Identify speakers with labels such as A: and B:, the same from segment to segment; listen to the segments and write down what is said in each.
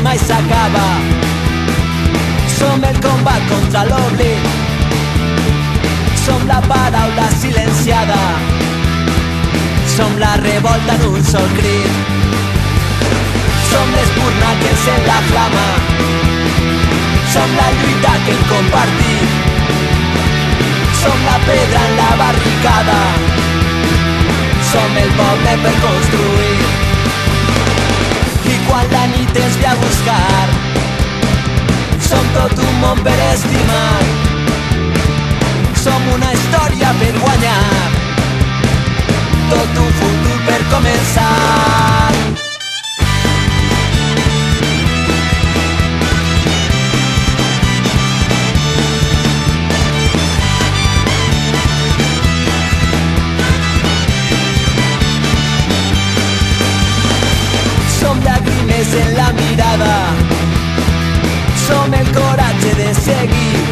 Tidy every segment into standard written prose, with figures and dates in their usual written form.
A: mai s'acaba. Som el combat contra l'oblit, som la paraula silenciada, som la revolta en un sol crit, som l'espurna que encén la flama, som la lluita que hem compartit, som la pedra en la barricada, som el poble per construir. I quan la nit ens ve a buscar, som tot un món per estimar, som una història per guanyar, tot un futur per començar. Som llàgrimes en la mirada, som el coratge de seguir,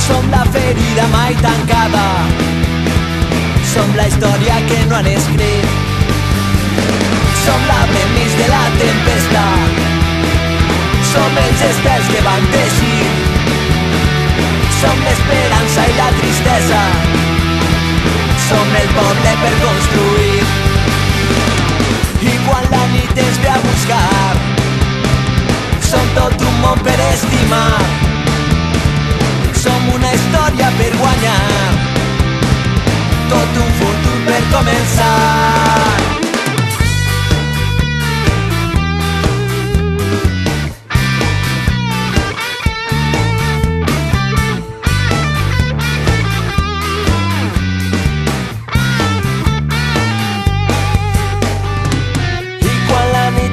A: som la ferida mai tancada, som la història que no han escrit, som l'arbre enmig de la tempesta, som els estels que van teixir, som l'esperança i la tristesa, som el poble per construir. I quan la nit ens ve a buscar, som tot un món per estimar, som una història per guanyar, tot un futur per començar.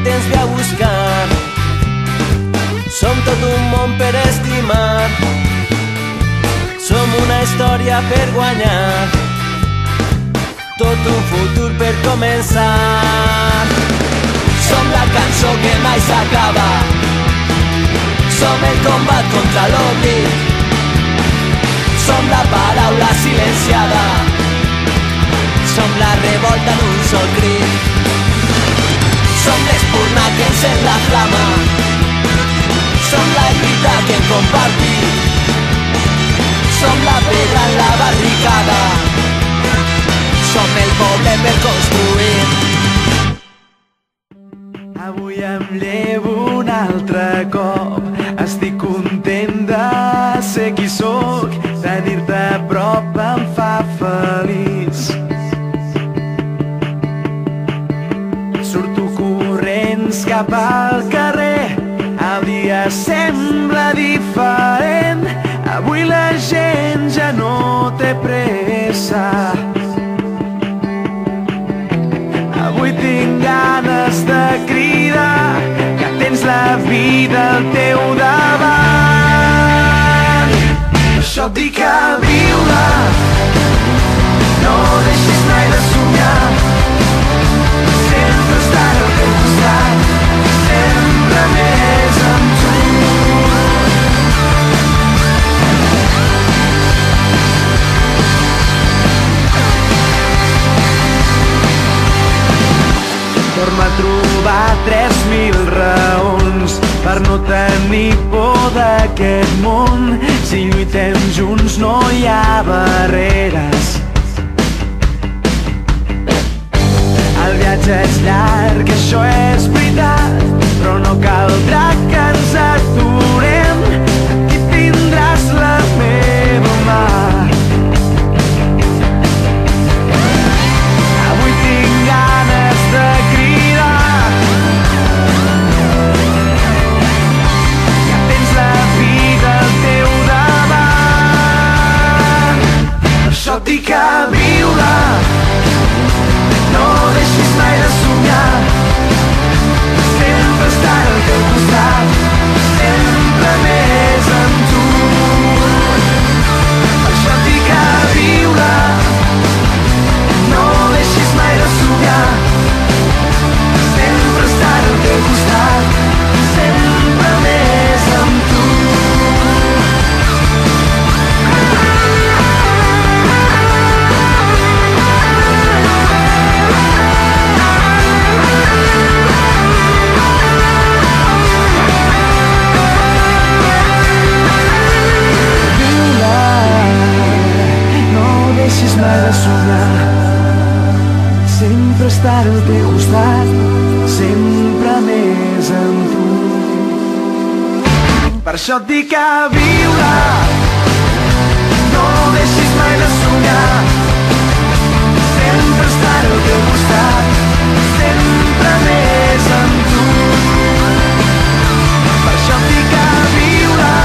A: Ens ve a buscar, som tot un món per estimar, som una història per guanyar, tot un futur per començar. Som la cançó que mai s'acaba, som el combat contra l'oblit, som la paraula silenciada, som la revolta en un sol crit, som l'espurna que encén la flama, som la lluita que hem compartit, som la pedra en la barricada, som el poble per construir.
B: Avui em llevo un altre cop, estic content de ser qui sóc, tenir-te a prop em fa feliç. Surto corrents cap al carrer, el dia sembla diferent, avui la gent ja no té pressa. Avui tinc ganes de cridar que tens la vida al teu davant. Això et dic a viure, no deixis mai de somiar, sempre estar al teu costat, sempre més amb tu. Torna a trobar 3.000 raons per no tenir por d'aquest món. Si lluitem junts no hi ha barreres. El viatge és llarg, això és veritat, però no caldrà que ens aturem. Aquí tindràs la meva mà. Avui tinc ganes de cridar que tens la vida al teu davant. Per això et dic a viure, no deixis mai de somiar, sempre estaré al teu costat, sempre més amb tu. Per això et dic a viure, no deixis mai de somiar, sempre estaré al teu costat, sempre més amb tu. Per això et dic a viure,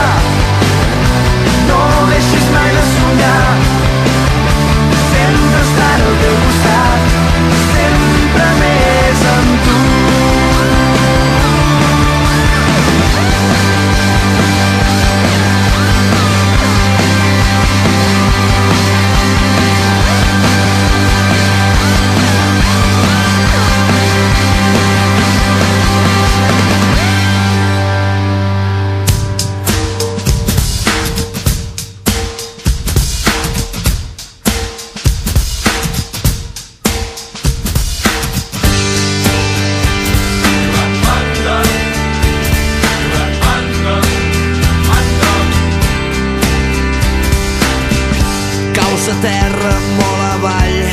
B: no deixis mai de somiar, sempre estaré al teu costat, sempre més amb tu.
A: A terra molt avall,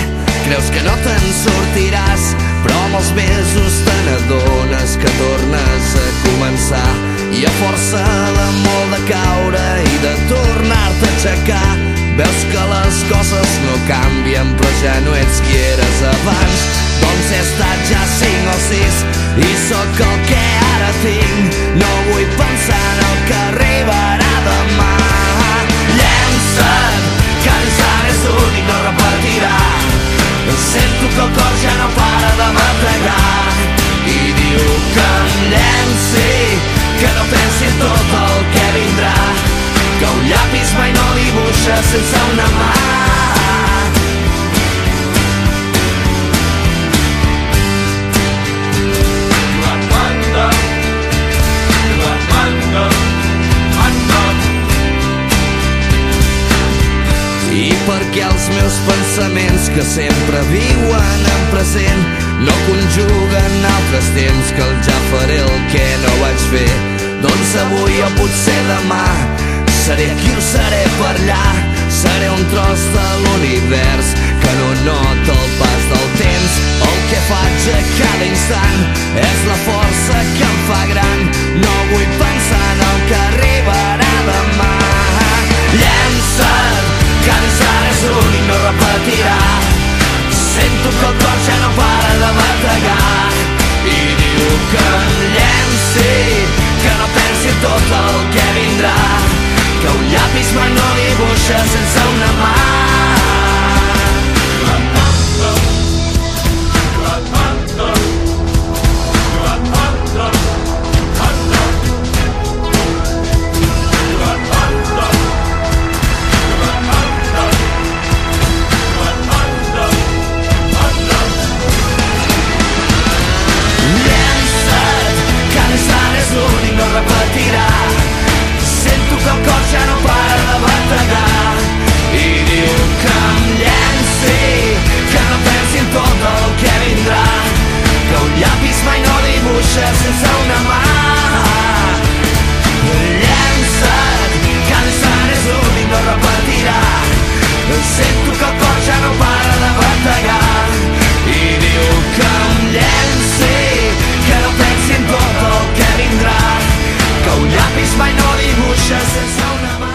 A: creus que no te'n sortiràs, però amb els mesos te n'adones que tornes a començar, i a força de molt de caure i de tornar-te a aixecar, veus que les coses no canvien, però ja no ets qui eres abans. Doncs he estat ja 5 o 6 i sóc el que ara tinc, no vull pensar en el que arribarà demà. Llença't, que l'ensant és únic, no repetirà. Sento que el cor ja no para de bategar i diu que em llenci, que no pensi en tot el que vindrà, que un llapis mai no dibuixa sense una mà. I perquè els meus pensaments, que sempre viuen en present, no conjuguen altres temps, que el ja faré el que no vaig fer. Doncs avui o potser demà seré aquí o seré per allà, seré un tros de l'univers que no nota el pas del temps. El que faig a cada instant és la força que em fa gran, no vull pensar en el que arribarà demà. Llença't, que l'instant és únic, no repetirà. Sento que el cor ja no para de bategar i diu que em llenci, que no pensi en tot el que vindrà, que un llapis mai no dibuixa sense una mà. No repetirà. Sento que el cor ja no para de bategar i diu que em llenci, que no pensi en tot el que vindrà, que un llapis mai no dibuixa sense una mà. Llença't, que l'instant és únic, no repetirà. Sento que el cor ja no para de bategar i diu que em llenci, que no pensi en tot el que vindrà, que un llapis mai no dibuixa sense una mà.